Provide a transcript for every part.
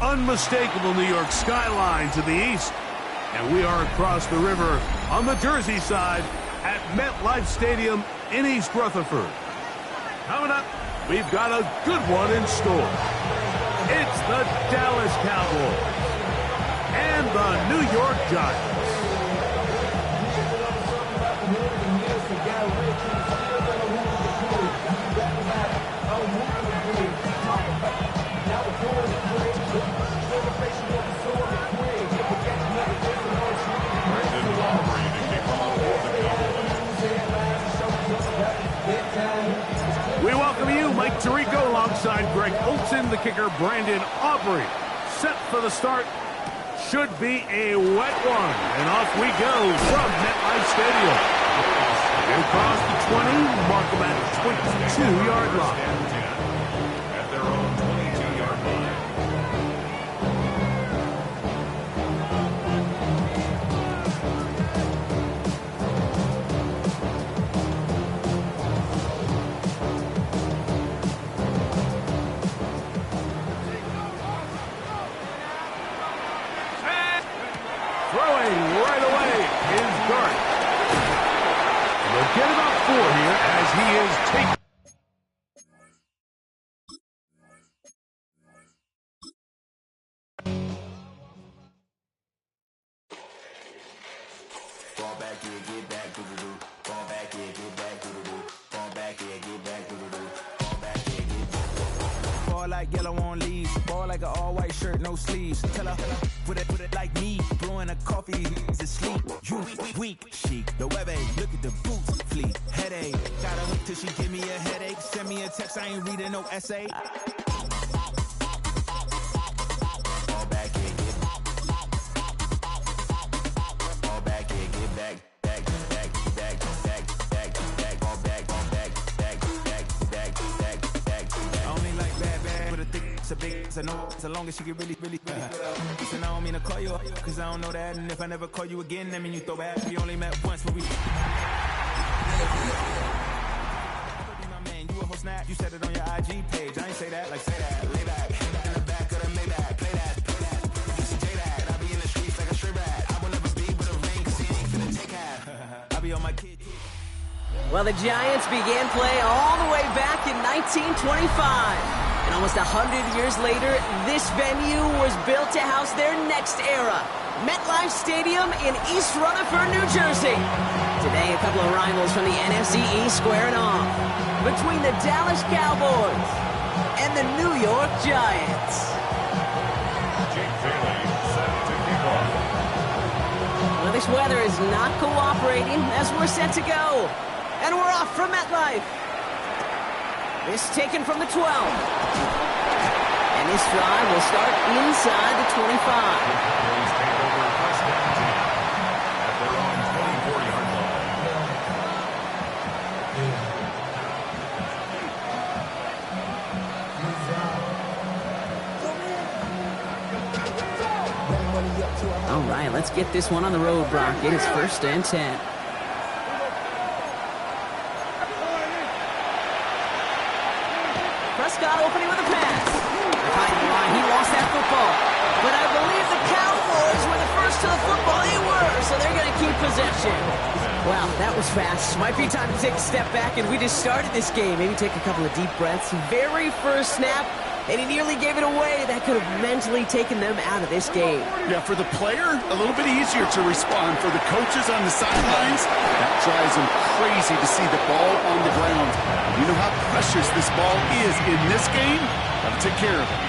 unmistakable New York skyline to the east. And we are across the river on the Jersey side at MetLife Stadium in East Rutherford. Coming up, we've got a good one in store. It's the Dallas Cowboys and the New York Giants. Mike Tirico alongside Greg Olsen, the kicker Brandon Aubrey. Set for the start. Should be a wet one. And off we go from MetLife Stadium. Across the 20, mark them at the 22-yard line. At their own 22-yard line. Get about 4 here as he is taken. Fall back here, get back, doo-doo-doo. Fall back here, get back, doo-doo-doo. Fall back here, get back, doo-doo-doo. Fall back here, get back. Fall like yellow on leaves. Fall like an all-white shirt, no sleeves. Tell her, put it like me. Blowing a coffee, he's asleep. You weak, chic. The web look at the boots, fleet. Headache. Gotta wait till she give me a headache. Send me a text, I ain't reading no essay. Fall back here, get back. Fall back here, get back. It's a big, it's a no, so long as she get really Listen, I don't mean to call you up, cause I don't know that. And if I never call you again, that mean you throw back. We only met once, but we... My man, you a whole snap, you said it on your IG page. I ain't say that, like say that, lay back. In the back of the Maybach, play that. You see J-Dad, I be in the streets like a stray rat. I will never be with a ring, cause he ain't finna take half. I be on my kid. Well, the Giants began play all the way back in 1925. And almost 100 years later, this venue was built to house their next era. MetLife Stadium in East Rutherford, New Jersey. Today, a couple of rivals from the NFC East squaring off. Between the Dallas Cowboys and the New York Giants. Jake Bailey set to kick off. Well, this weather is not cooperating as we're set to go. And we're off from MetLife. This taken from the 12. And this drive will start inside the 25. At their own 24-yard line. All right, let's get this one on the road, Brock. It is 1st and 10. Prescott opening with a pass. Behind the line, he lost that football. But I believe the Cowboys were the first to the football. They were, so they're going to keep possession. Wow, that was fast. Might be time to take a step back, and we just started this game. Maybe take a couple of deep breaths. Very first snap, and he nearly gave it away. That could have mentally taken them out of this game. Yeah, for the player, a little bit easier to respond. For the coaches on the sidelines, that drives them crazy to see the ball on the ground. You know how precious this ball is in this game? Got to take care of it.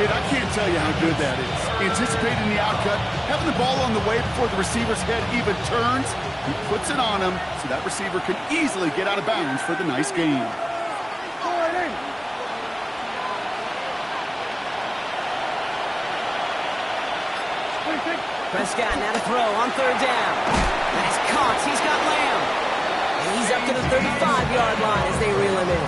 Kid, I can't tell you how good that is. Anticipating the outcut, having the ball on the way before the receiver's head even turns, he puts it on him so that receiver can easily get out of bounds for the nice game. Prescott now to throw on 3rd down. Nice caught. He's got Lamb. And he's up to the 35-yard line as they reel him in.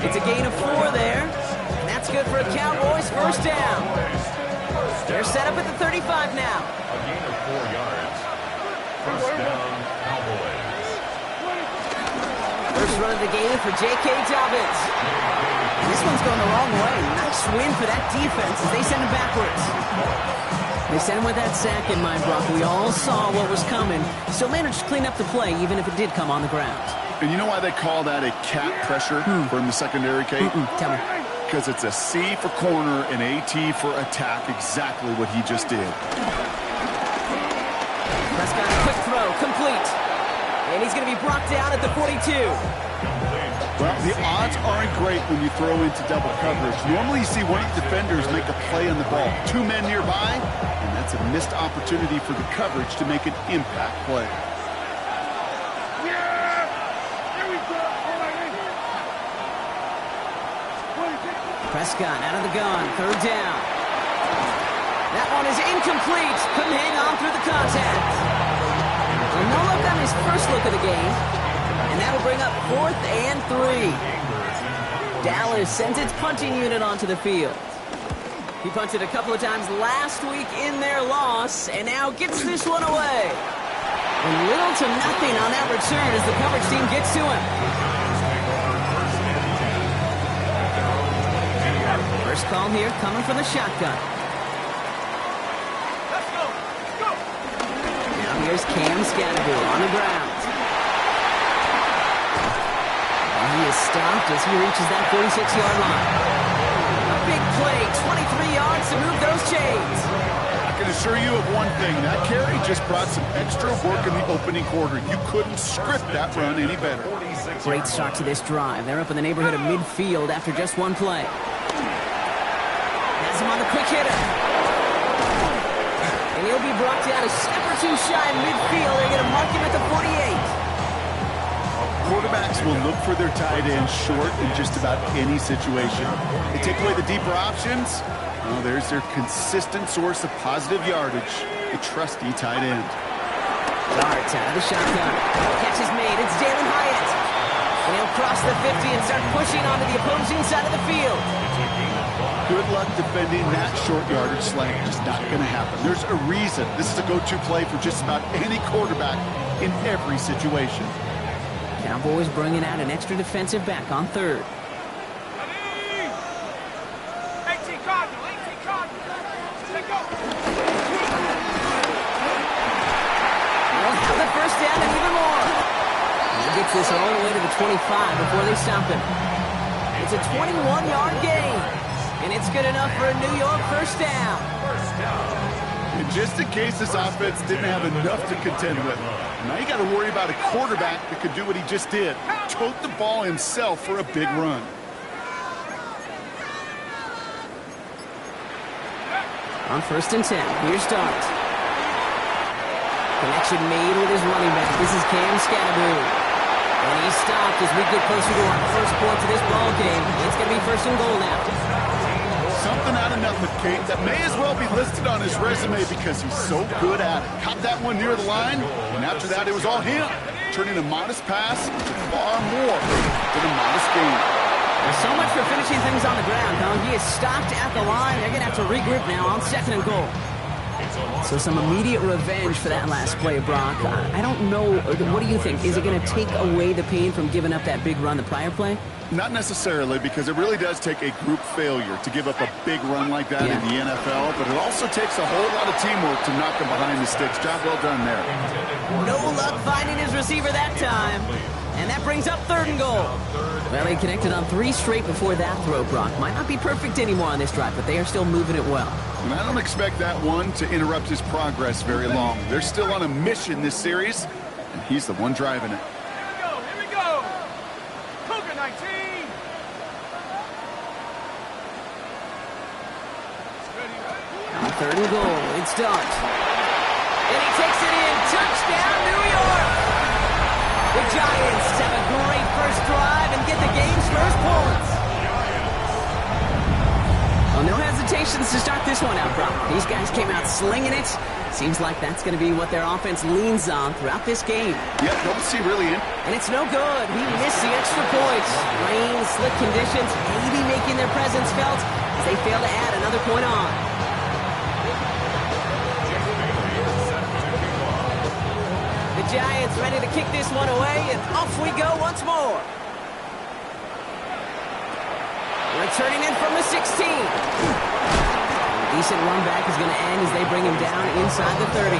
It's a gain of 4 there. And that's good for a Cowboys 1st down. They're set up at the 35 now. A gain of 4 yards. 1st down, Cowboys. First run of the game for J.K. Dobbins. This one's going the wrong way. Nice win for that defense as they send him backwards. They sent him with that sack in mind, Brock. We all saw what was coming. Still managed to clean up the play, even if it did come on the ground. And you know why they call that a cat pressure from the secondary, Kate? Tell me. Because it's a C for corner and AT for attack, exactly what he just did. Prescott, quick throw, complete. And he's going to be brought down at the 42. Well, the odds aren't great when you throw into double coverage. Normally you see one of the defenders make a play on the ball. 2 men nearby, and that's a missed opportunity for the coverage to make an impact play. Prescott out of the gun, 3rd down. That one is incomplete. Couldn't hang on through the contact. Well, no look on his first look of the game. And that'll bring up 4th and 3. Dallas sends its punting unit onto the field. He punted a couple of times last week in their loss, and now gets this one away. And little to nothing on that return as the coverage team gets to him. First call here coming from the shotgun. Let's go. Now here's Cam Scatterbill on the ground. And he is stopped as he reaches that 46-yard line. A big play, 23 yards to move those chains. I can assure you of one thing. That carry just brought some extra work in the opening quarter. You couldn't script that run any better. Great start to this drive. They're up in the neighborhood of midfield after just one play. Has him on the quick hitter. And he'll be brought down a step or two shy of midfield. They're going to mark him at the 48. Quarterbacks will look for their tight end short in just about any situation. They take away the deeper options. Well, there's their consistent source of positive yardage, the trusty tight end. Darts out of the shotgun. Catch is made. It's Jalen Hyatt. And he'll cross the 50 and start pushing onto the opposing side of the field. Good luck defending that short yardage slant. It's not going to happen. There's a reason. This is a go-to play for just about any quarterback in every situation. Cowboys bringing out an extra defensive back on 3rd. 18 Cardinal. Let's go. They'll have the first down and even more. And he gets this all the way to the 25 before they stop him. It's a 21-yard gain. And it's good enough for a New York first down. And just in case this offense didn't have enough to contend with, now you got to worry about a quarterback that could do what he just did. Tote the ball himself for a big run. On 1st and 10, here's Dart. Connection made with his running back. This is Cam Scatterbill. And he's stopped as we get closer to our first point of this ball game. It's going to be 1st and goal now. Something out of nothing, Kate, that may as well be listed on his resume because he's so good at it. Caught that one near the line, and after that, it was all him. Turning a modest pass into far more than a modest gain. There's so much for finishing things on the ground, huh? He is stopped at the line. They're going to have to regroup now on 2nd and goal. So some immediate revenge for that last play, Brock. I don't know. What do you think? Is it going to take away the pain from giving up that big run the prior play? Not necessarily, because it really does take a group failure to give up a big run like that in the NFL, but it also takes a whole lot of teamwork to knock him behind the sticks. Job well done there. No luck finding his receiver that time. And that brings up 3rd and goal. Well, he connected on 3 straight before that throw, Brock. Might not be perfect anymore on this drive, but they are still moving it well. And I don't expect that one to interrupt his progress very long. They're still on a mission this series, and he's the one driving it. Here we go. Cougar 19. On 3rd and goal, it's Dart. And he takes it in. Touchdown, New York! The Giants have a great first drive and get the game's first points. Well, no hesitations to start this one out, Brock. These guys came out slinging it. Seems like that's going to be what their offense leans on throughout this game. Yeah, don't see really in. And it's no good. He missed the extra points. Rain, slick conditions, maybe making their presence felt as they fail to add another point on. The Giants ready to kick this one away, and off we go once more. The Returning in from the 16. A decent run back is going to end as they bring him down inside the 30.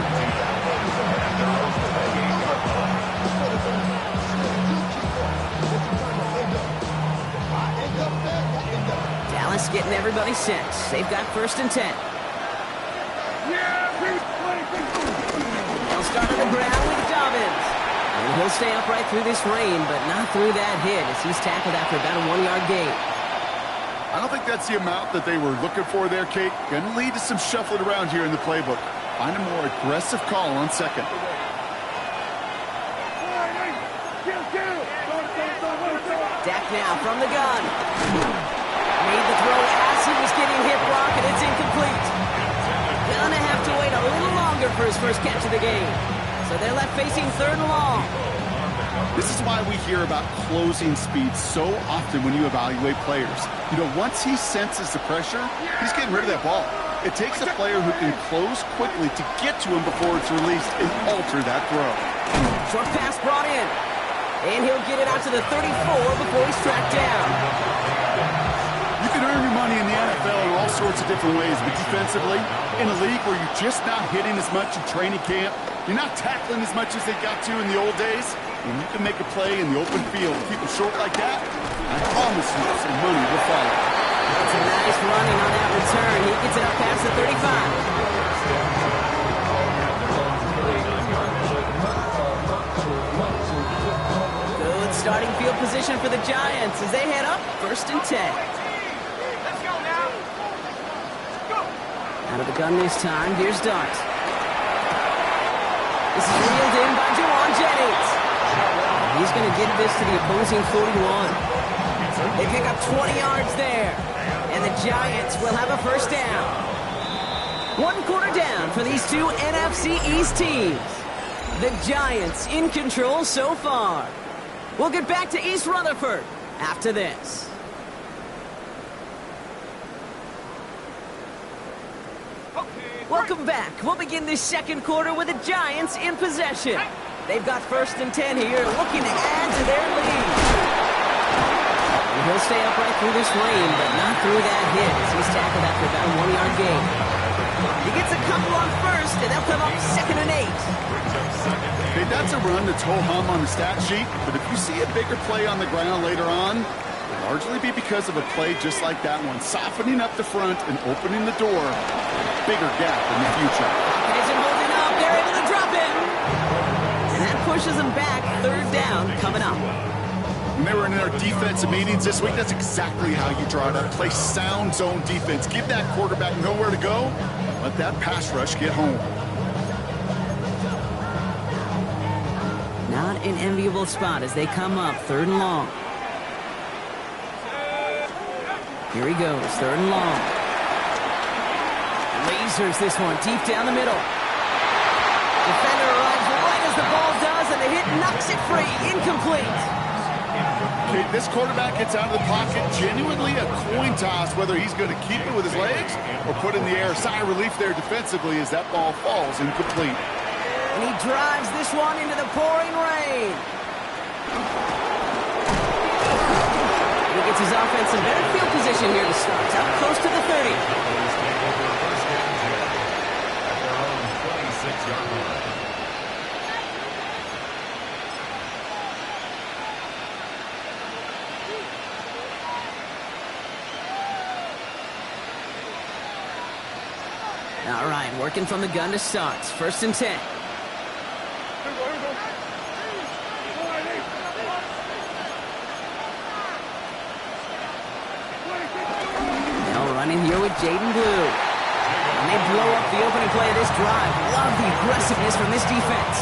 Dallas getting everybody set. They've got 1st and 10. They'll start on the ground with Dobbins. And he'll stay upright through this rain, but not through that hit as he's tackled after about a 1-yard gain. I don't think that's the amount that they were looking for there, Kate. Going to lead to some shuffling around here in the playbook. Find a more aggressive call on 2nd. Dak now from the gun. Made the throw as he was getting hit block, and it's incomplete. Gonna have to wait a little longer for his first catch of the game. So they're left facing 3rd and long. This is why we hear about closing speed so often when you evaluate players. You know, once he senses the pressure, he's getting rid of that ball. It takes a player who can close quickly to get to him before it's released and alter that throw. Short pass brought in. And he'll get it out to the 34 before he's tracked down. You can earn your money in the NFL in all sorts of different ways, but defensively, in a league where you're just not hitting as much in training camp, you're not tackling as much as they got to in the old days, and you can make a play in the open field and keep it short like that, I promise you some money will follow. That's a nice running on that return. He gets it up past the 35. Good starting field position for the Giants as they head up 1st and 10. Let's go now. Go. Out of the gun this time, here's Dart. This is reeled in by Juwan Jennings. He's going to get this to the opposing 41. They pick up 20 yards there. And the Giants will have a 1st down. 1 quarter down for these two NFC East teams. The Giants in control so far. We'll get back to East Rutherford after this. Welcome back. We'll begin this 2nd quarter with the Giants in possession. They've got 1st and 10 here, looking to add to their lead. And he'll stay upright through this rain, but not through that hit as he's tackled after about a 1-yard gain. He gets a couple on 1st, and they'll come up 2nd and 8. Okay, that's a run that's ho-hum on the stat sheet, but if you see a bigger play on the ground later on, it'll largely be because of a play just like that one, softening up the front and opening the door, bigger gap in the future. Isn't holding up, they're able to drop it. And that pushes them back, 3rd down coming up. When they were in their defensive meetings this week, that's exactly how you draw it up. Play sound zone defense. Give that quarterback nowhere to go. Let that pass rush get home. Not an enviable spot as they come up 3rd and long. Here he goes, 3rd and long. Lasers this one deep down the middle. Defender arrives right as the ball does, and the hit knocks it free. Incomplete. Okay, this quarterback gets out of the pocket, genuinely a coin toss whether he's going to keep it with his legs or put it in the air. Sigh of relief there defensively as that ball falls incomplete. And he drives this one into the pouring rain. He gets his offense in better field position here to start. Out close to the 30. All right, working from the gun to start. 1st and 10. Now running here with Jaden Blue. And they blow up the opening play of this drive. Love the aggressiveness from this defense.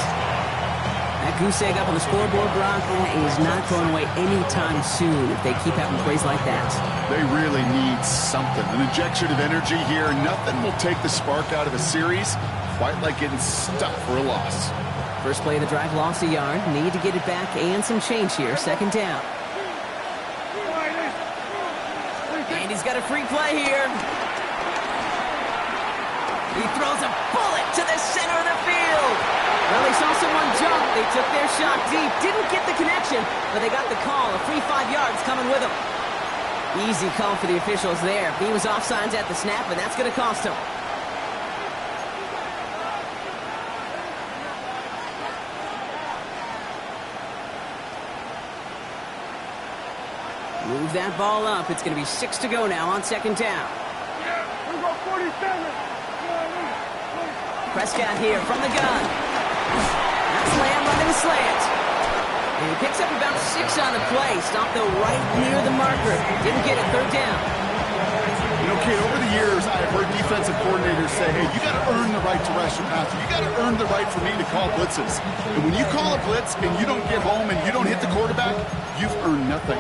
That goose egg up on the scoreboard, Brock, is not going away anytime soon if they keep having plays like that. They really need something. An injection of energy here. Nothing will take the spark out of a series quite like getting stuck for a loss. First play of the drive, lost a yard. Need to get it back and some change here. 2nd down. And he's got a free play here. He throws a bullet to the center of the field. Well, they saw someone jump. They took their shot deep. Didn't get the connection, but they got the call. A free 5 yards coming with them. Easy call for the officials there. He was offsides at the snap, and that's going to cost him. Move that ball up. It's going to be 6 to go now on second down. We go 47. Prescott here from the gun. That's Lamb running the slant. And he picks up about 6 on the play. Stopped though right near the marker. Didn't get it, third down. You know, Kate, over the years, I've heard defensive coordinators say, hey, you got to earn the right to rush your passer. You got to earn the right for me to call blitzes. And when you call a blitz and you don't get home and you don't hit the quarterback, you've earned nothing.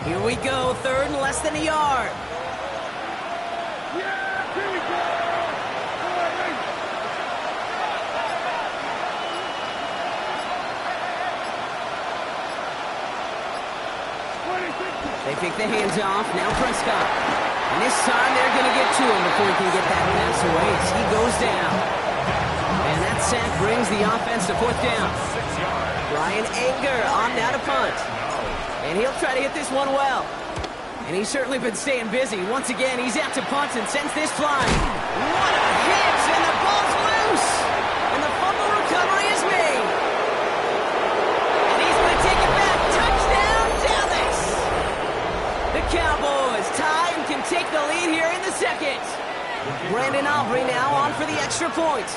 Here we go, third and less than a yard. They pick the hands off, now Prescott. And this time they're going to get to him before he can get that pass away as he goes down. And that sack brings the offense to fourth down. Brian Anger on now to punt. And he'll try to hit this one well. And he's certainly been staying busy. Once again, he's out to punt and sends this flying. What a hit! And the ball's loose! And the fumble recovery is made. And he's going to take it back. Touchdown, Dallas! The Cowboys tie and can take the lead here in the second. Brandon Aubrey now on for the extra point.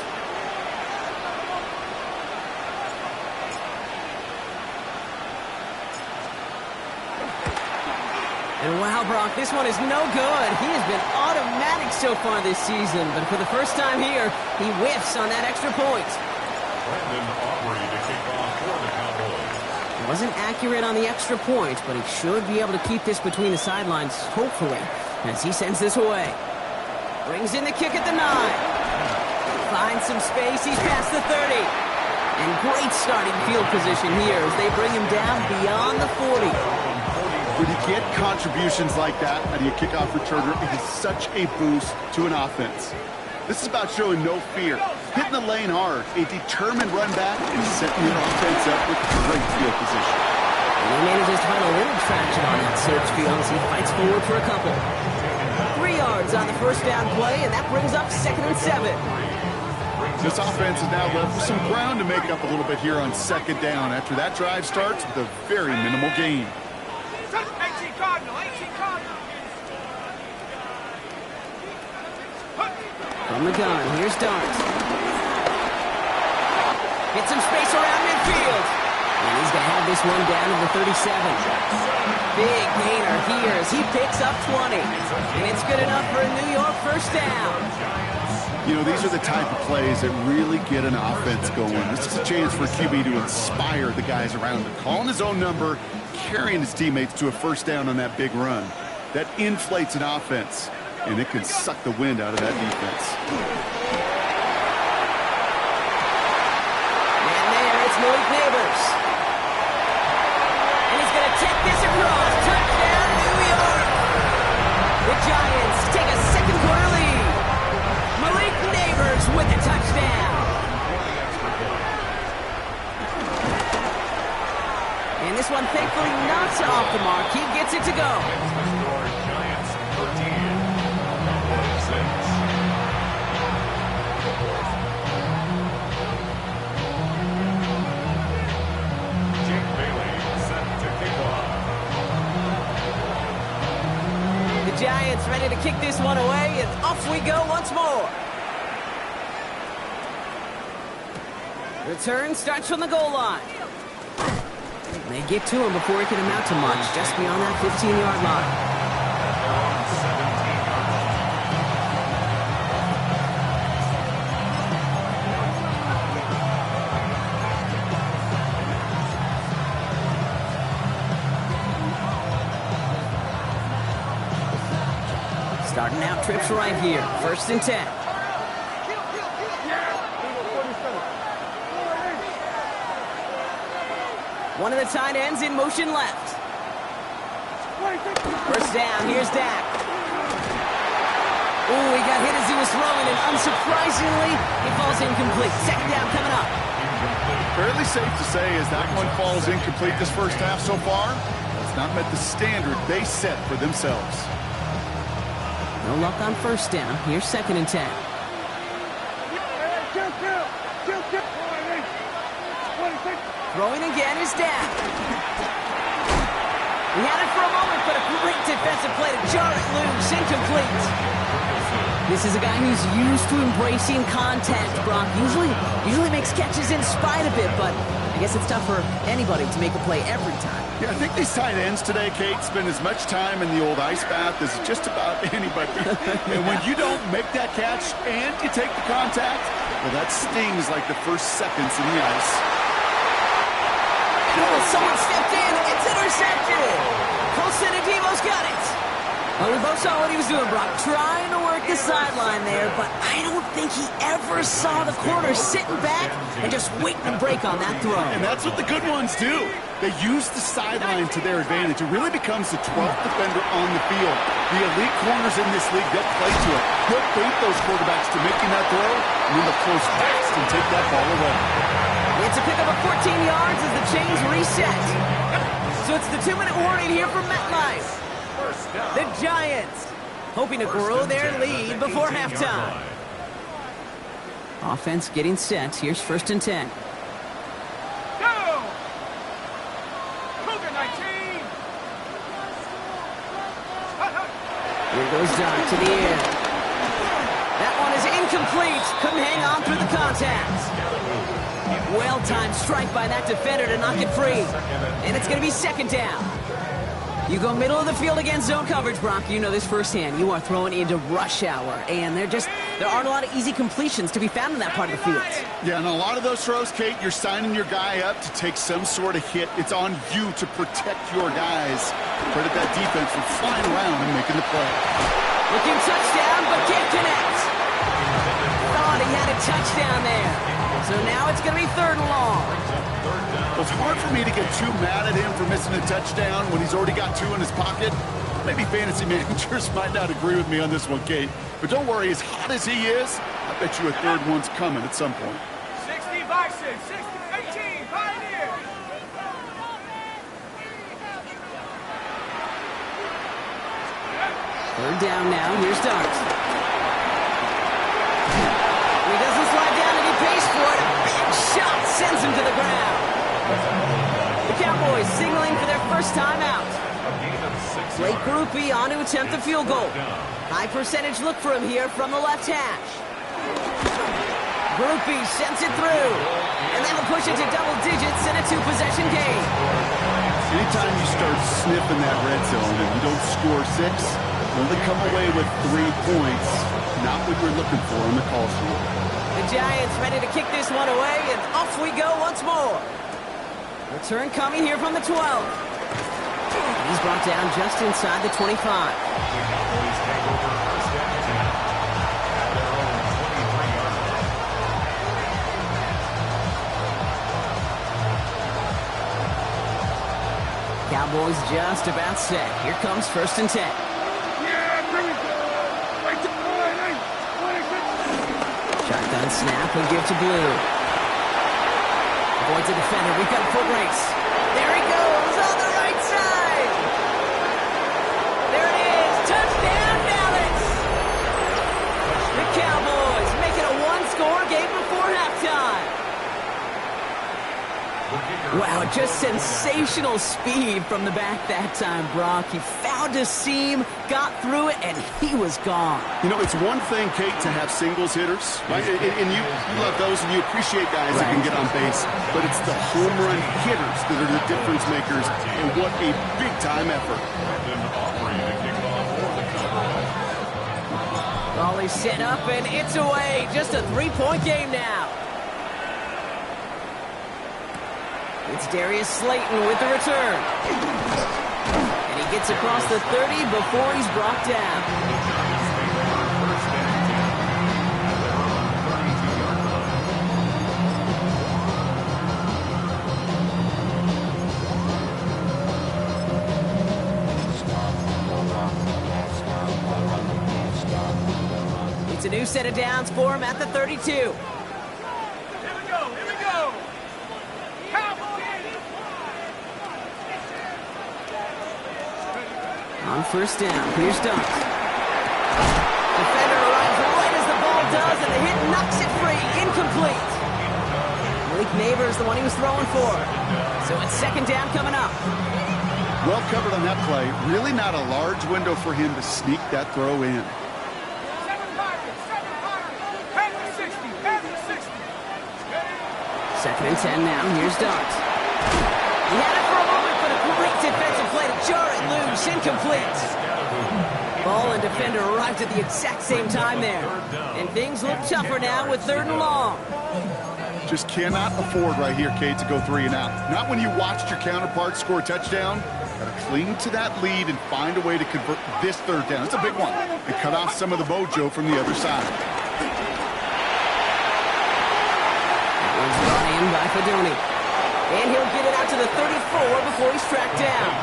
And wow, Brock, this one is no good. He has been automatic so far this season, but for the first time here, he whiffs on that extra point. Brandon Aubrey to kick off for the Cowboys. Wasn't accurate on the extra point, but he should be able to keep this between the sidelines, hopefully, as he sends this away. Brings in the kick at the 9. Finds some space, he's past the 30. And great starting field position here as they bring him down beyond the 40. When you get contributions like that out of your kickoff returner, it is such a boost to an offense. This is about showing no fear, hitting the lane hard, a determined run back, and setting your offense up with great field position. And he manages to find a little traction on that search field as he fights forward for a couple. 3 yards on the first down play, and that brings up 2nd and 7. This offense is now left with some ground to make up a little bit here on second down after that drive starts with a very minimal gain. 18 Cardinal, 18 Cardinal. From the gun, here's Dart. Get some space around midfield. And he's going to have this one down to the 37. Big gainer here as he picks up 20. And it's good enough for a New York first down. You know, these are the type of plays that really get an offense going. This is a chance for QB to inspire the guys around him. Calling his own number, carrying his teammates to a first down on that big run. That inflates an offense, and it can suck the wind out of that defense. And there, it's Malik Neighbors. And he's going to take this across. Touchdown, New York! The Giants take a second quarter lead. Malik Neighbors with the touchdown. And this one, thankfully, not off the mark. He gets it to go. Giants 13, Cowboys 6. Jake Bailey set to kick off. The Giants ready to kick this one away, and off we go once more. Return starts from the goal line. They get to him before it can amount to much, just beyond that 15-yard line. 17 Starting out trips right here, 1st and 10. One of the tight ends in motion left. First down, here's Dak. Oh, he got hit as he was throwing, and unsurprisingly, he falls incomplete. Second down coming up. Fairly safe to say as that one falls incomplete this first half so far, it's not met the standard they set for themselves. No luck on first down. Here's second and 10. Throwing again is down. He had it for a moment, but a great defensive play to jar it loose. Incomplete. This is a guy who's used to embracing contact, Brock. Usually makes catches in spite of it, but I guess it's tough for anybody to make a play every time. Yeah, I think these tight ends today, Kate, spend as much time in the old ice bath as just about anybody. And when you don't make that catch and you take the contact, well, that stings like the first seconds in the ice. Oh, someone stepped in. It's intercepted. Colson and Devo's got it. Well, we both saw what he was doing, Brock, trying to work the sideline there, but I don't think he ever saw the corner sitting back and just waiting to break on that throw. And that's what the good ones do. They use the sideline to their advantage. It really becomes the 12th defender on the field. The elite corners in this league, they'll play to it. They'll bait those quarterbacks to making that throw, and then they'll close fast and take that ball away. It's a pickup of 14 yards as the chains reset. So it's the 2-minute warning here from MetLife. The Giants hoping to grow their lead before halftime. Offense getting set. Here's first and 10. Go! Cougar 19! Here goes Doc to the air. That one is incomplete. Couldn't hang on through the contact. Well-timed strike by that defender to knock it free. And it's going to be second down. You go middle of the field against zone coverage, Brock. You know this firsthand. You are throwing into rush hour, and there aren't a lot of easy completions to be found in that part of the field. Yeah, and a lot of those throws, Kate, you're signing your guy up to take some sort of hit. It's on you to protect your guys. Credit that defense for flying around and making the play. Looking touchdown, but can't connect. Thought he had a touchdown there. So now it's going to be third and long. Well, it's hard for me to get too mad at him for missing a touchdown when he's already got two in his pocket. Maybe fantasy managers might not agree with me on this one, Kate. But don't worry, as hot as he is, I bet you a third one's coming at some point. 60 Bison, 18, Pioneer! Third down now. Here's Dart. He doesn't slide down and he pays for it. Big shot sends him to the ground. The Cowboys signaling for their first time out. Blake Grupe on to attempt the field goal. High percentage look for him here from the left hash. Grupe sends it through. And that'll push it to double digits in a two-possession game. Anytime you start sniffing that red zone and you don't score 6, you only come away with 3 points. Not what you're looking for on the call sheet. The Giants ready to kick this one away, and off we go once more. Return coming here from the 12. He's brought down just inside the 25. Cowboys just about set. Here comes first and 10. Shotgun snap and give to Blue. Avoids a defender. We've got a foot race. There he goes on the right side. There it is. Touchdown, Dallas. The Cowboys make it a one-score game before halftime. Wow, just sensational speed from the back that time, Brock. He found a seam, got through it, and he was gone. You know, it's one thing, Kate, to have singles hitters, right? And you love those and you appreciate guys that can get on base. But it's the home run hitters that are the difference makers, and what a big-time effort. Raleigh set up, and it's away. Just a three-point game now. It's Darius Slayton with the return. And he gets across the 30 before he's brought down. set of downs for him at the 32. Here we go, here we go. On first down, here's Dunk. Defender arrives right as the ball does, and the hit knocks it free. Incomplete. Malik Neighbors, the one he was throwing for. So it's second down coming up. Well covered on that play. Really not a large window for him to sneak that throw in. 60. Second and 10 now. Here's Dart. He had it for a moment, but a great defensive play to jar it loose. Incomplete. Ball and defender arrived at the exact same time there. And things look tougher now with 3rd and long. Just cannot afford right here, Kate, to go 3 and out. Not when you watched your counterpart score a touchdown. Got to cling to that lead and find a way to convert this 3rd down. It's a big one. And cut off some of the mojo from the other side. One's brought in by Fedoni. And he'll get it out to the 34 before he's tracked down.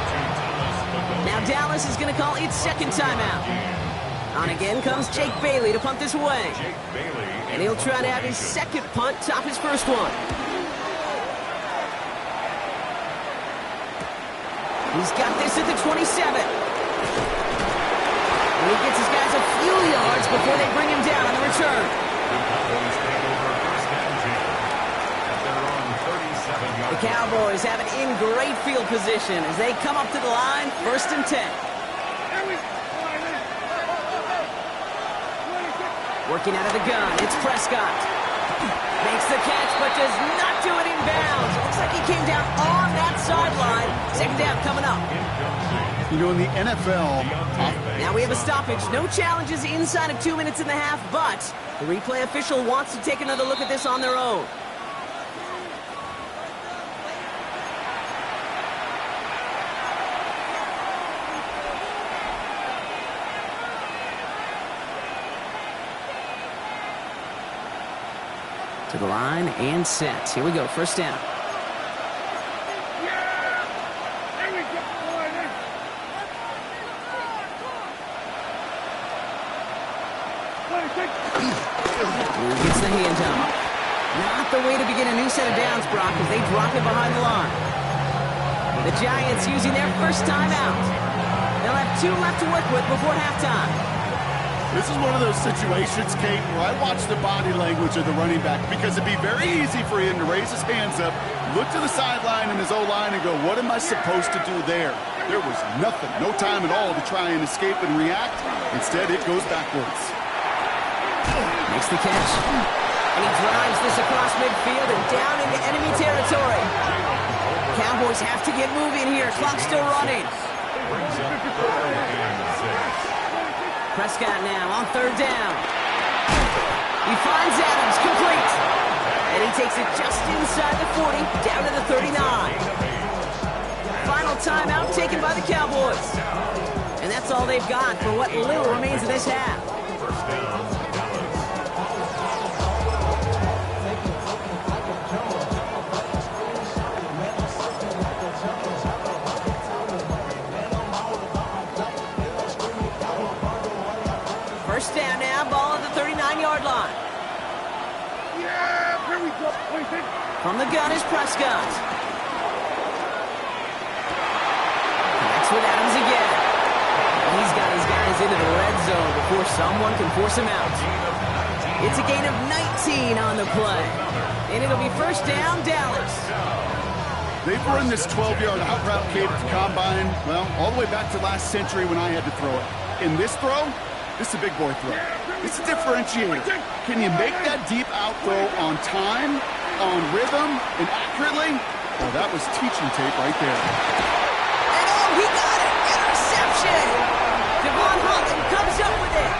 Now Dallas is going to call its second timeout. On again comes Jake Bailey to punt this away. And he'll try to have his second punt top his first one. He's got this at the 27. And he gets his guys a few yards before they bring him down on the return. The Cowboys have it in great field position as they come up to the line, 1st and 10. Working out of the gun, it's Prescott. Makes the catch, but does not do it in bounds. Looks like he came down on that sideline. Second down coming up. You know, in the NFL... Now we have a stoppage. No challenges inside of 2 minutes and a half, but the replay official wants to take another look at this on their own. To the line and set. Here we go, 1st down. He gets the handoff. Not the way to begin a new set of downs, Brock, as they drop it behind the line. The Giants using their first timeout. They'll have 2 left to work with before halftime. This is one of those situations, Kate, where I watch the body language of the running back because it'd be very easy for him to raise his hands up, look to the sideline and his O-line and go, what am I supposed to do there? There was nothing, no time at all to try and escape and react. Instead, it goes backwards. Makes the catch. And he drives this across midfield and down into enemy territory. Cowboys have to get moving here. Clock's still running. Prescott now on 3rd down. He finds Adams, complete. And he takes it just inside the 40, down to the 39. Final timeout taken by the Cowboys. And that's all they've got for what little remains of this half. First down now, ball at the 39-yard line. Yeah, here we go. From the gun is Prescott. Connects with Adams again. He's got his guys into the red zone before someone can force him out. It's a gain of 19 on the play. And it'll be first down, Dallas. They've run this 12-yard out route, Kate, at the combine, well, all the way back to last century when I had to throw it. In this throw, this is a big boy throw. It's a differentiator. Can you make that deep out throw on time, on rhythm, and accurately? Well, that was teaching tape right there. And oh, he got it! Interception! Devon Holland comes up with it.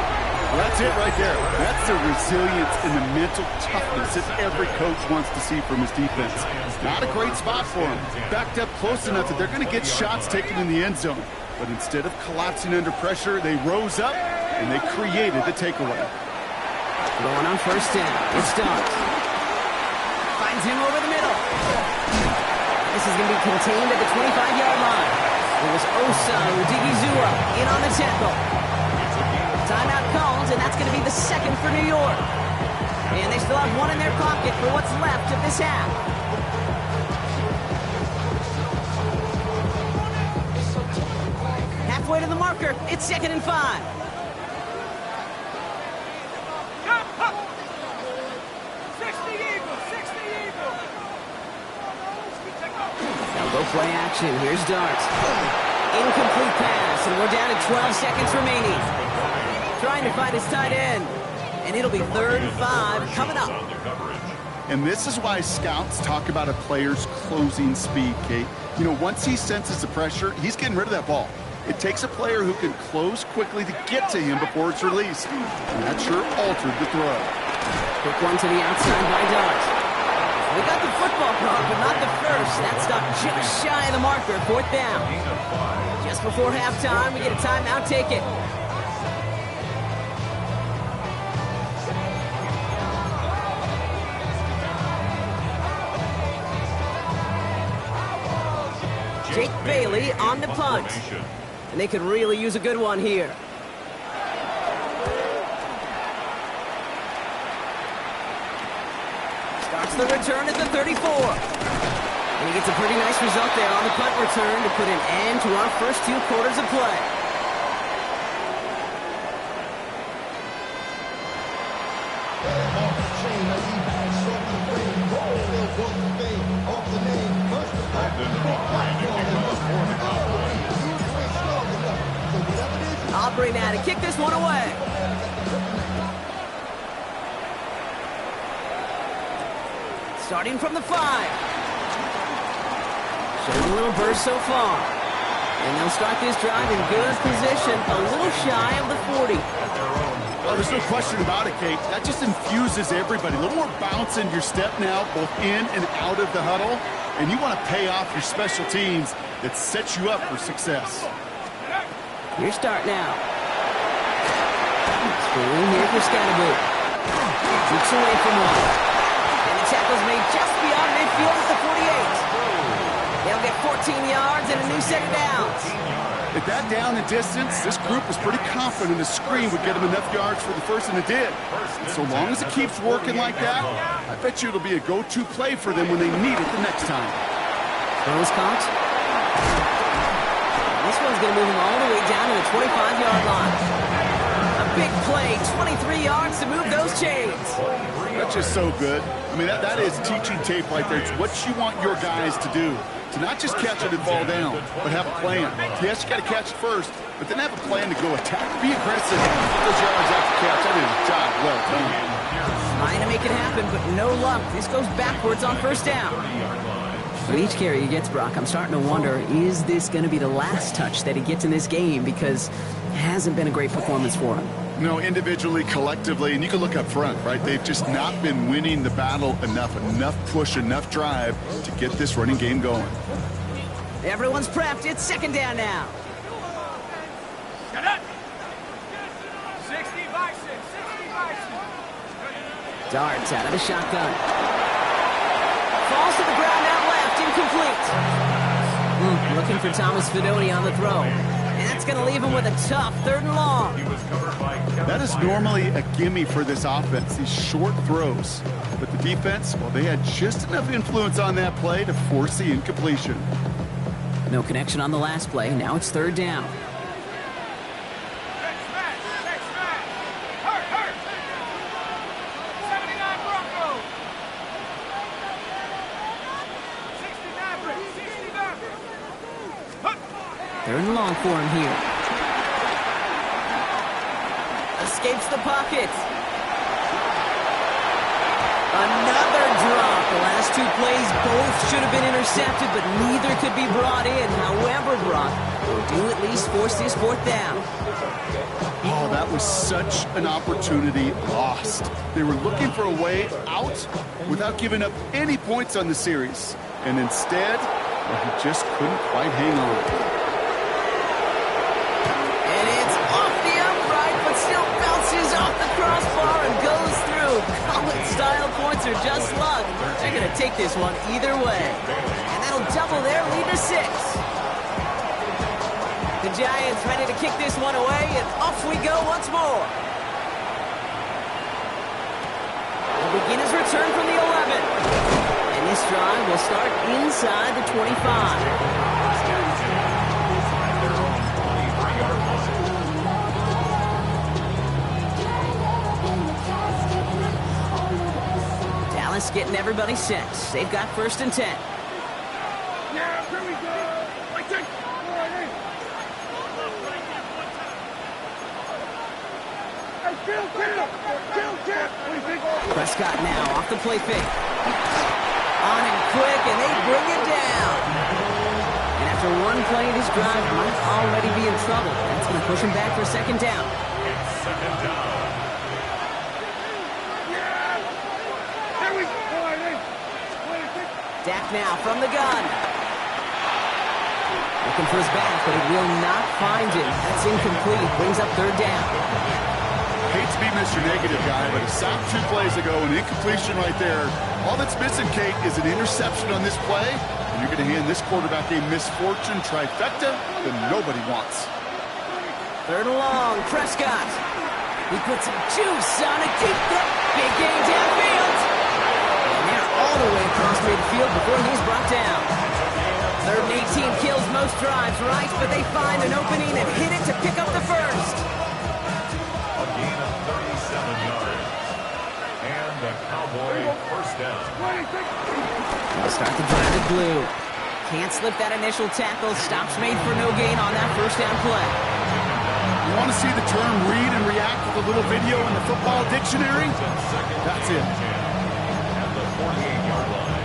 Well, that's it right there. That's the resilience and the mental toughness that every coach wants to see from his defense. Not a great spot for him. Backed up close enough that they're going to get shots taken in the end zone. But instead of collapsing under pressure, they rose up and they created the takeaway. Going on first down. It's Dunk. Finds him over the middle. This is going to be contained at the 25-yard line. It was Osa Odigizua in on the tackle. Timeout call downs, and that's going to be the second for New York. And they still have one in their pocket for what's left of this half. Halfway to the marker, it's 2nd and 5. Now go play action. Here's Dart. Incomplete pass, and we're down to 12 seconds remaining. Trying to find his tight end. And it'll be 3rd and 5 coming up. And this is why scouts talk about a player's closing speed, Kate. You know, once he senses the pressure, he's getting rid of that ball. It takes a player who can close quickly to get to him before it's released. And that sure altered the throw. Quick one to the outside by Dart. We got the football card, but not the first. That stopped just shy of the marker. 4th down. Just before halftime, we get a timeout. Take it. Jake Bailey on the punt. And they could really use a good one here. Starts the return at the 34. And he gets a pretty nice result there on the punt return to put an end to our first 2 quarters of play. Aubrey now to kick this one away. Starting from the 5. Showing a little burst so far. And they'll start this drive in good position, a little shy of the 40. Oh, there's no question about it, Kate. That just infuses everybody. A little more bounce in your step now, both in and out of the huddle. And you want to pay off your special teams that sets you up for success. Your start now. Screen here for Scatterboot. Looks away from one. And the tackle's made just beyond midfield at the 48. They'll get 14 yards and a new set of downs. At that down and distance, this group was pretty confident the screen would get them enough yards for the first, and it did. And so long as it keeps working like that, I bet you it'll be a go-to play for them when they need it the next time. Throws caught. This one's going to move him all the way down to the 25-yard line. A big play, 23 yards to move those chains. That's just so good. I mean, that is teaching tape right there. It's what you want your guys to do. To not just catch it and fall down, but have a plan. Yes, you got to catch it first, but then have a plan to go attack. Be aggressive. Get those yards after catch. That is a job well done. Trying to make it happen, but no luck. This goes backwards on 1st down. With each carry he gets, Brock, I'm starting to wonder, is this going to be the last touch that he gets in this game? Because it hasn't been a great performance for him. No, individually, collectively, and you can look up front, right? They've just not been winning the battle enough push, enough drive to get this running game going. Everyone's prepped. It's 2nd down now. 60 Bison, 60 Bison. Darts out of the shotgun. Falls to the ground out left, incomplete. Looking for Thomas Fidone on the throw. And that's going to leave him with a tough 3rd and long. That is normally a gimme for this offense, these short throws. But the defense, well, they had just enough influence on that play to force the incompletion. No connection on the last play. Now it's 3rd down. Hurt. 79 Broncos. 69. 3rd and long for him here. Escapes the pocket. Another drop. The last 2 plays both should have been intercepted, but neither could be brought in. However, Brock will do at least force this 4th down. Oh, that was such an opportunity lost. They were looking for a way out without giving up any points on the series. And instead, well, he just couldn't quite hang on. And it's off the upright, but still bounces off the crossbar and goes through. College-style points are just luck. They're going to take this one either way. And that'll double their lead to 6. The Giants ready to kick this one away, and off we go once more. begin his return from the 11. And this drive will start inside the 25. Dallas getting everybody set. They've got 1st and 10. Yeah, here we go. I take. Prescott now off the play fake. On and quick, and they bring it down. And after one play of this drive, might already be in trouble. That's going to push him back for 2nd down. Second down. Dak now from the gun. Looking for his back, but he will not find him. That's incomplete. Brings up 3rd down. Hate to be Mr. Negative guy, but he sacked 2 plays ago, an incompletion right there. All that's missing, Kate, is an interception on this play, and you're going to hand this quarterback a misfortune trifecta that nobody wants. 3rd and long, Prescott. He puts some juice on a deep throw. Big game downfield. And they're all the way across midfield before he's brought down. 3rd and 18 kills most drives, right? But they find an opening and hit it to pick up the 1st. A gain of 37 yards. And the Cowboy 1st down. They'll start the drive with blue. Can't slip that initial tackle. Stops made for no gain on that 1st down play. You want to see the term read and react with a little video in the football dictionary? That's it. At the 48-yard line.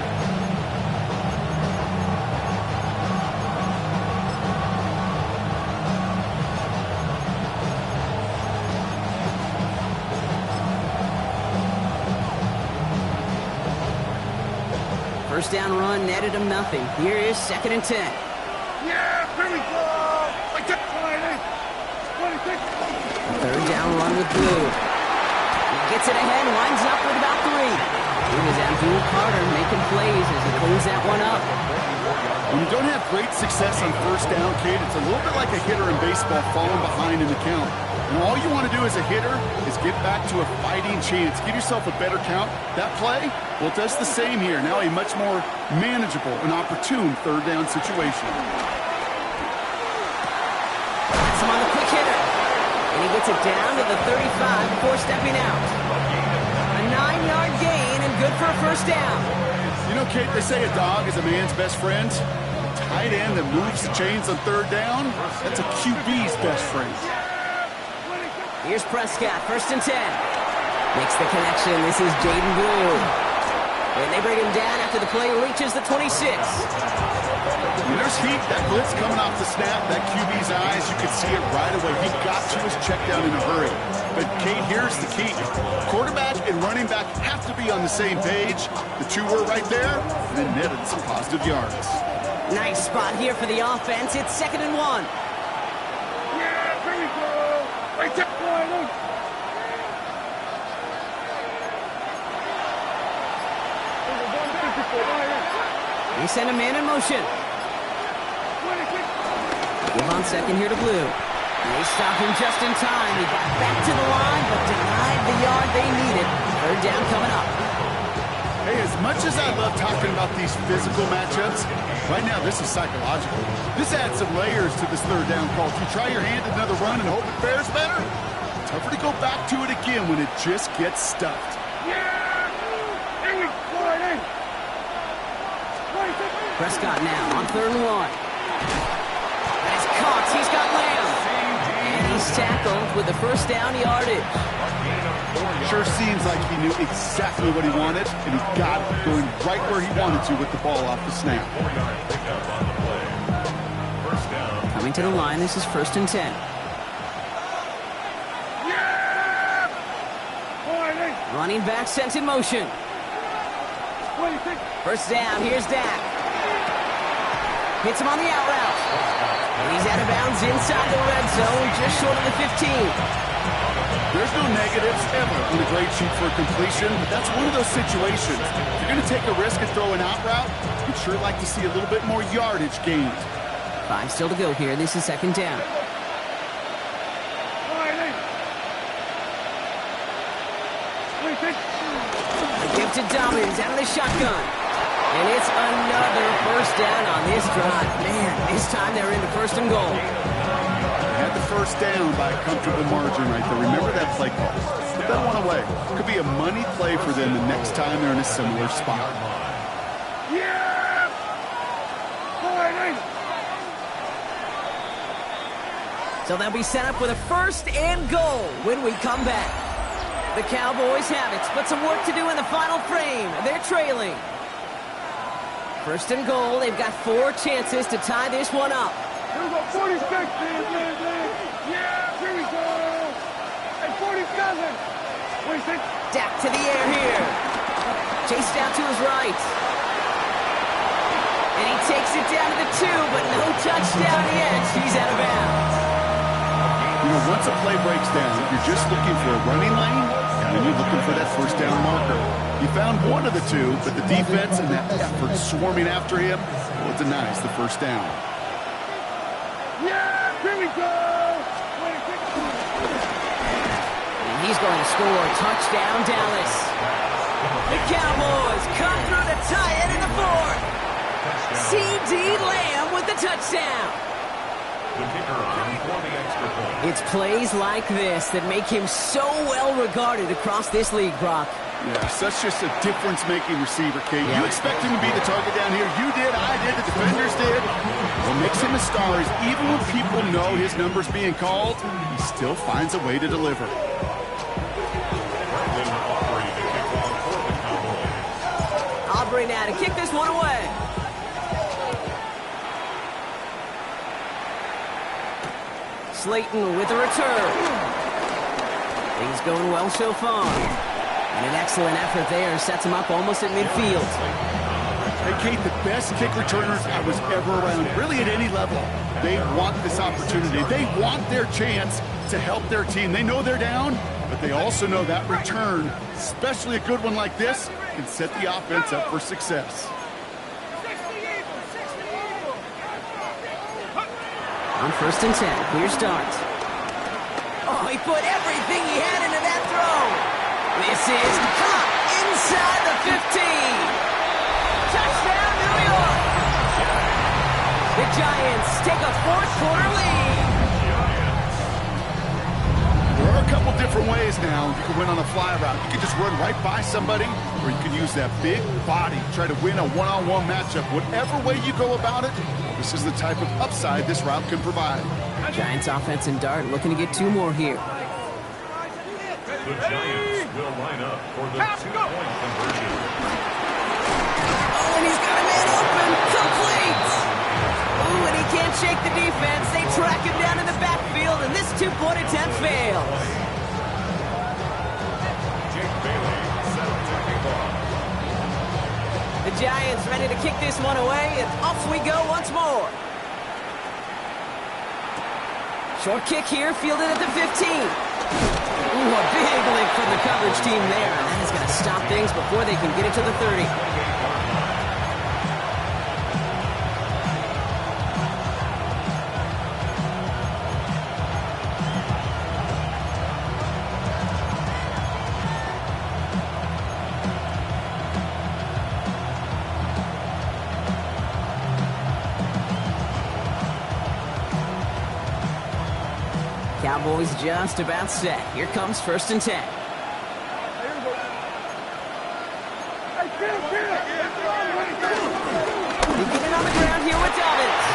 First down run netted him nothing. Here is 2nd and 10. Yeah, here we go. I take 3rd down run with blue. He gets it ahead, winds up with about 3. It is Abdul Carter making plays as he cleans that one up. When you don't have great success on 1st down, Kate, it's a little bit like a hitter in baseball falling behind in the count. And all you want to do as a hitter is get back to a fighting chance. Give yourself a better count. That play, well, it does the same here. Now a much more manageable and opportune 3rd down situation. That's him on the quick hitter. And he gets it down to the 35 before stepping out. A 9-yard gain and good for a 1st down. You know, Kate, they say a dog is a man's best friend. A tight end that moves the chains on 3rd down, that's a QB's best friend. Here's Prescott, 1st and 10. Makes the connection. This is Jaden Blue. And they bring him down after the play reaches the 26. When there's heat, that blitz coming off the snap, that QB's eyes, you could see it right away. He got to his check down in a hurry. But, Kate, here's the key. Quarterback and running back have to be on the same page. The 2 were right there, and then netted some positive yards. Nice spot here for the offense. It's 2nd and 1. Yeah, here we go. I take 1. He sent a man in motion. Give on 2nd here to Blue. They stop him just in time. He got back to the line, but denied the yard they needed. 3rd down coming up. Hey, as much as I love talking about these physical matchups, right now this is psychological. This adds some layers to this 3rd down call. If you try your hand at another run and hope it fares better, tougher to go back to it again when it just gets stuffed. Prescott now on 3rd and 1. And it's caught. He's got Lamb. And he's tackled with the 1st down yardage. Sure seems like he knew exactly what he wanted, and he got it going right where he wanted to with the ball off the snap. Coming to the line, this is 1st and 10. Running back sent in motion. 1st down, here's Dak. Hits him on the out route. And he's out of bounds inside the red zone, just short of the 15. There's no negatives ever on a grade sheet for a completion, but that's one of those situations. If you're going to take a risk and throw an out route, you'd sure like to see a little bit more yardage gained. 5 still to go here. This is 2nd down. to Dobbins out of the shotgun. And it's another first down on this drive. Man, this time they're into first and goal. They had the first down by a comfortable margin right there. Remember that play call. Put that one away. Could be a money play for them the next time they're in a similar spot. Yeah! So they'll be set up with a first and goal when we come back. The Cowboys have it, but some work to do in the final frame. They're trailing. First and goal, they've got 4 chances to tie this one up. Here we go, 46, yeah, here we go. And 47. 46. Dak to the air here. Chased out to his right. And he takes it down to the 2, but no touchdown yet. He's out of bounds. You know, once a play breaks down, you're just looking for a running lane, and then you're looking for that first down marker. You found one of the 2, but the defense and that effort swarming after him, well, it denies the first down. Yeah, here we go. And he's going to score. Touchdown, Dallas. The Cowboys come through to tie it in the 4th. C.D. Lamb with the touchdown. The kicker on for the extra point. It's plays like this that make him so well regarded across this league, Brock. Yeah, such just a difference-making receiver, Kate. You expect him to be the target down here. You did, I did, the defenders did. What makes him a star is even when people know his number's being called, he still finds a way to deliver. Brandon Aubrey to kick off for the Cowboys. Aubrey now to kick this one away. Slayton with a return. Things going well so far. And an excellent effort there sets him up almost at midfield. Hey, Kate, the best kick returners I was ever around, really at any level. They want this opportunity. They want their chance to help their team. They know they're down, but they also know that return, especially a good one like this, can set the offense up for success. On first and 10, clear start. Oh, he put everything he had into that throw. This is caught inside the 15. Touchdown, New York. The Giants take a 4th-quarter lead. There are a couple different ways now you can win on a fly route. You can just run right by somebody, or you can use that big body, try to win a one-on-one matchup. Whatever way you go about it, this is the type of upside this route can provide. Giants offense and Dart looking to get 2 more here. The Giants will line up for the 2-point conversion. Oh, and he's got a man open. Complete. Ooh, and he can't shake the defense. They track him down in the backfield, and this 2-point attempt fails. Jake Bailey set to kick off. The Giants ready to kick this one away, and off we go once more. Short kick here, fielded at the 15. Ooh, a big lick from the coverage team there. That is going to stop things before they can get it to the 30. Cowboys just about set. Here comes first and 10. Hey, get him. He's getting on the ground here with Dobbins.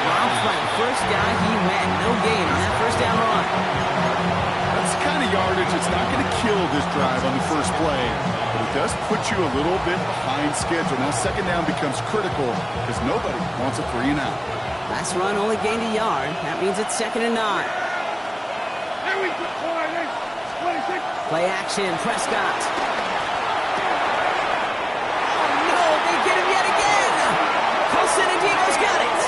Wow, first guy he met. No gain on that first down run. That's the kind of yardage that's not going to kill this drive on the first play, but it does put you a little bit behind schedule. Now second down becomes critical because nobody wants a 3 and out. Last run only gained a yard. That means it's 2nd and 9. Here we go, 26. Play action, Prescott. Oh no, they get him yet again. Colson and Dino's got it.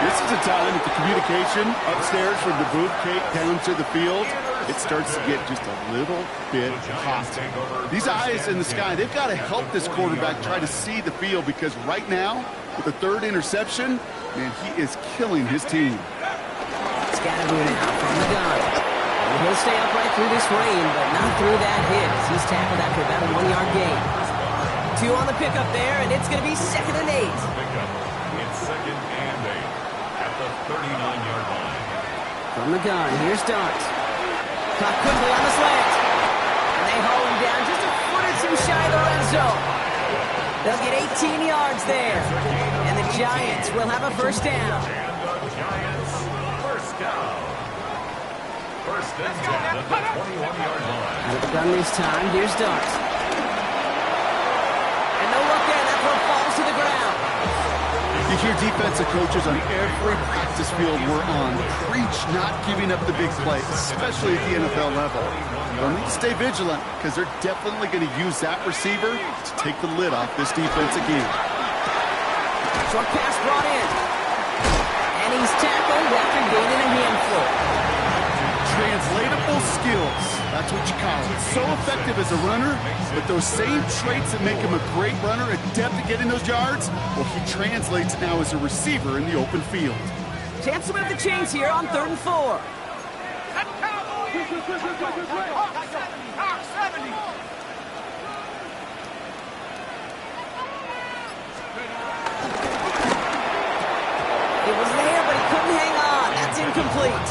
This is a time that the communication upstairs from the booth, Kate, down to the field, it starts to get just a little bit hot. These eyes in the sky, they've got to help this quarterback try to see the field because right now, with the 3rd interception, man, he is killing his team. Scattergood now from the gun. And he'll stay upright through this rain, but not through that hit. He's tackled after about a 1-yard gain. 2 on the pickup there, and it's going to be 2nd and 8. Pickup. It's 2nd and 8 at the 39-yard line. From the gun, here's Dart. Caught quickly on the slant. And they haul him down just a foot or 2 shy of the red zone. They'll get 18 yards there. And the Giants will have a first down. And the Giants, first down. First and 10 at the 21-yard line. Out of the gun this time, here's Dart. And no look there, that throw falls to the ground. You hear defensive coaches on every practice field we're on preach not giving up the big play, especially at the NFL level. They'll need to stay vigilant because they're definitely going to use that receiver to take the lid off this defense again. Short pass brought in. And he's tackled after gaining a handful. Translatable skills. That's what you call it. So effective as a runner, but those same traits that make him a great runner, adept at getting those yards, well, he translates now as a receiver in the open field. Chance to move the chains here on 3rd and 4. It was there, but he couldn't hang on. That's incomplete.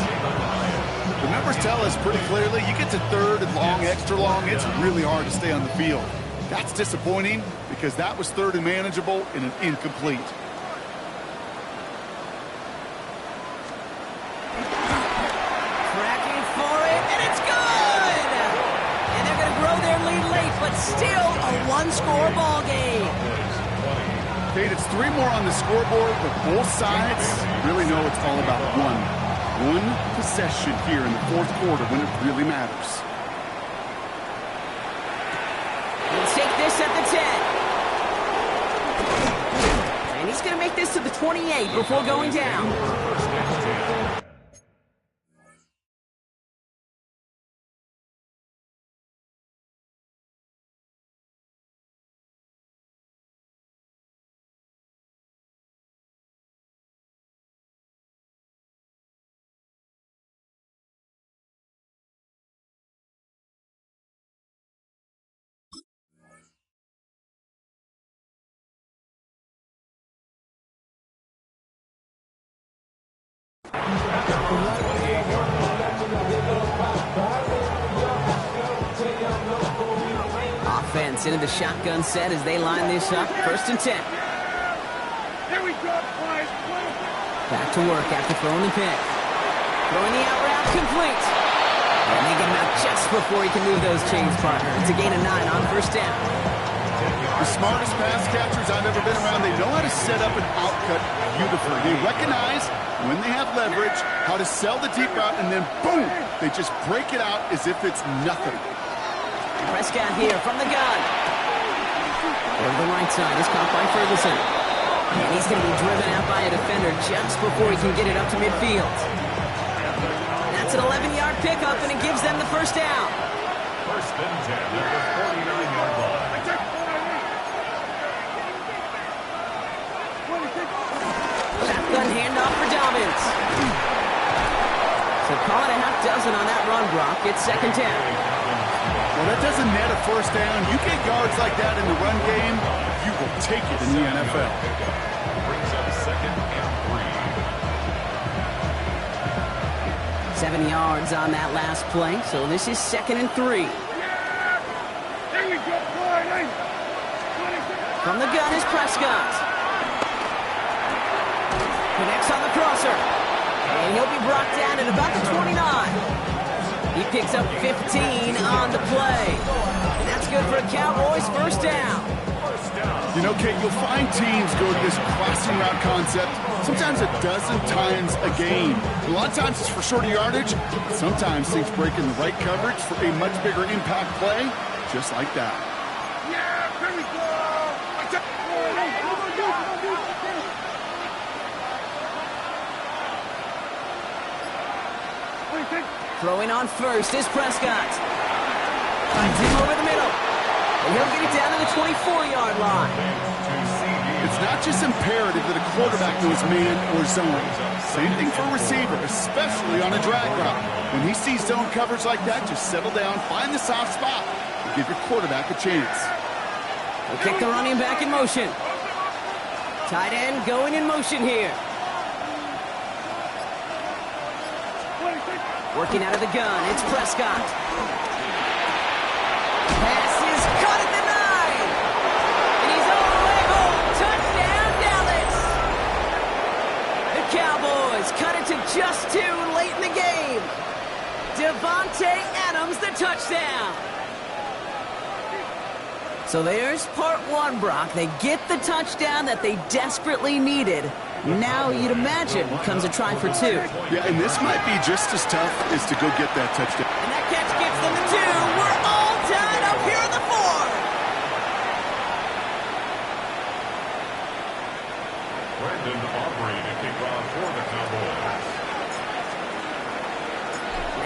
The numbers tell us pretty clearly, you get to 3rd and long, extra long, it's really hard to stay on the field. That's disappointing because that was 3rd and manageable and an incomplete. Tracking for it, and it's good! And they're going to grow their lead late, but still a 1-score ball game. Kate, it's 3 more on the scoreboard, but both sides really know it's all about one possession here in the 4th quarter when it really matters. He'll take this at the 10. And he's going to make this to the 28 before going down. First and 10. Offense into the shotgun set as they line this up. 1st and 10. Here we go, boys. Back to work after throwing the pick. Throwing the out route complete. And they get him out just before he can move those chains, partner. It's a gain of 9 on 1st down. The smartest pass catchers I've ever been around, they know how to set up an outcut beautifully. They recognize when they have leverage, how to sell the deep route, and then boom, they just break it out as if it's nothing. Prescott here from the gun. Over the right side is caught by Ferguson. And he's going to be driven out by a defender just before he can get it up to midfield. That's an 11-yard pickup, and it gives them the 1st down. First and 10 at the 49-yard line. Shotgun handoff for Dobbins. So call it a half dozen on that run block. It's 2nd down. Well, that doesn't net a 1st down. You get yards like that in the run game, you will take it in the NFL. Brings up 2nd and 3. 7 yards on that last play, so this is 2nd and 3. Here we go, boys. From the gun is Prescott. Connects on the crosser. And he'll be brought down at about the 29. He picks up 15 on the play. And that's good for a Cowboys 1st down. You know, Kate, you'll find teams go to this crossing route concept sometimes a dozen times a game. A lot of times it's for shorter yardage. Sometimes things break in the right coverage for a much bigger impact play, just like that. Yeah, here we go. Throwing on 1st is Prescott. Finds him over the middle. And he'll get it down to the 24-yard line. It's not just imperative that a quarterback knows man or zone. Same thing for a receiver, especially on a drag route. When he sees zone coverage like that, just settle down, find the soft spot, and give your quarterback a chance. They kick the running back in motion. Tight end going in motion here. Working out of the gun, it's Prescott. Pass is caught at the 9. And he's all the way home. Touchdown, Dallas. The Cowboys cut it to just 2 late in the game. Devontae Adams, the touchdown. So there's part 1, Brock. They get the touchdown that they desperately needed. Now, you'd imagine, comes a try for 2. Yeah, and this might be just as tough as to go get that touchdown. And that catch gives them the 2. We're all tied up here in the 4. Brandon Aubrey to kick off for the Cowboys.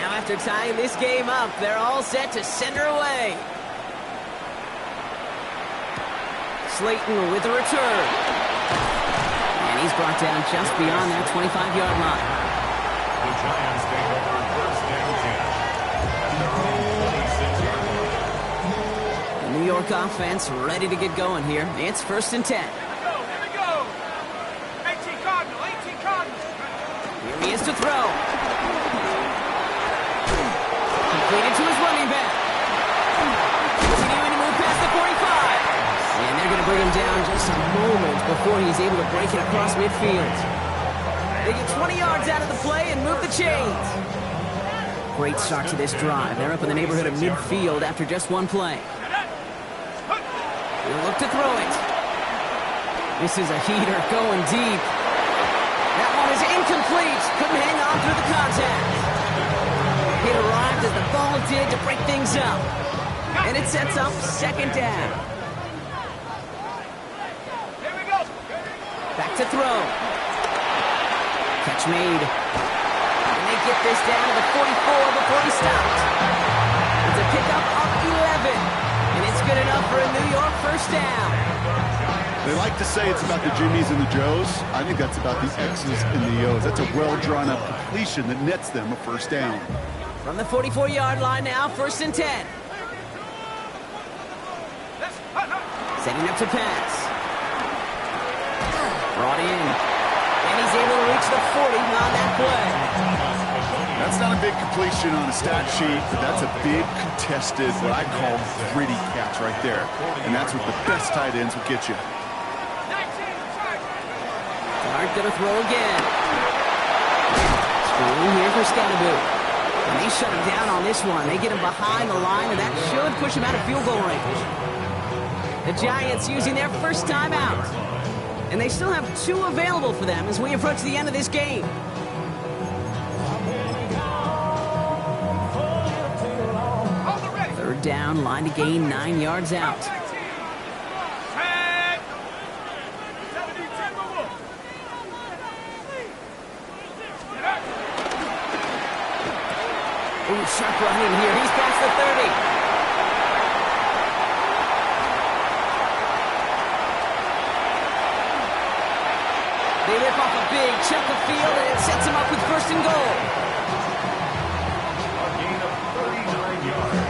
Now, after tying this game up, they're all set to send her away. Slayton with the return. And he's brought down just beyond that 25-yard line. The Giants take over first and 10 at their own 26-yard line. The New York offense ready to get going here. It's first and 10. Here we go. 18 Cardinal, 18 Cardinal. Here he is to throw. Completed to his running back. Continuing to move past the 45. And they're going to bring him down just a moment before he's able to break it across midfield. They get 20 yards out of the play and move the chains. Great start to this drive. They're up in the neighborhood of midfield after just 1 play. He'll look to throw it. This is a heater going deep. That one is incomplete. Couldn't hang on through the contact. It arrived as the ball did to break things up. And it sets up second down. Back to throw. Catch made. And they get this down to the 44 before he stopped. It's a pickup of 11. And it's good enough for a New York first down. They like to say it's about the Jimmies and the Joes. I think that's about the X's and the O's. That's a well-drawn-up completion that nets them a first down. From the 44-yard line now, first and 10. Setting up to pass. Brought in. And he's able to reach the 40 on that play. That's not a big completion on a stat sheet, but that's a big contested, what I call gritty catch right there. And that's what the best tight ends will get you. Clark gonna throw again. Screen here for Scatterboot. And they shut him down on this one. They get him behind the line, and that should push him out of field goal range. The Giants using their first timeout. And they still have 2 available for them as we approach the end of this game. Third down, line to gain 9 yards out. Ooh, sharp running here. He's past the 30. They rip off a big chunk of field, and it sets him up with first and goal. A gain of 39 yards.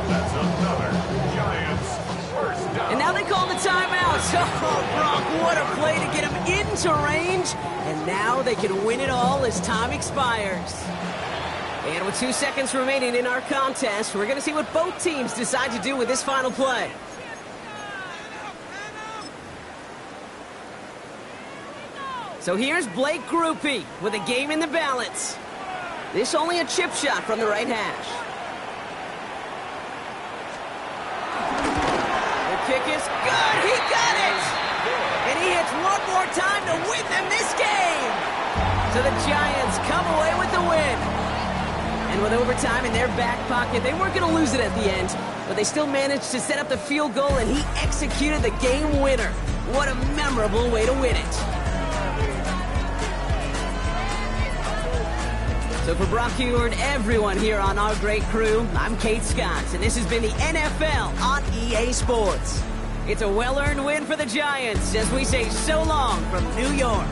That's another Giants first down. And now they call the timeout. Oh, Brock, what a play to get him into range. And now they can win it all as time expires. And with 2 seconds remaining in our contest, we're going to see what both teams decide to do with this final play. So here's Blake Grupe with a game in the balance. This only a chip shot from the right hash. The kick is good. He got it. And he hits one more time to win them this game. So the Giants come away with the win. And with overtime in their back pocket, they weren't going to lose it at the end, but they still managed to set up the field goal, and he executed the game winner. What a memorable way to win it. So for Brock Huard, everyone here on our great crew, I'm Kate Scott, and this has been the NFL on EA Sports. It's a well-earned win for the Giants as we say so long from New York.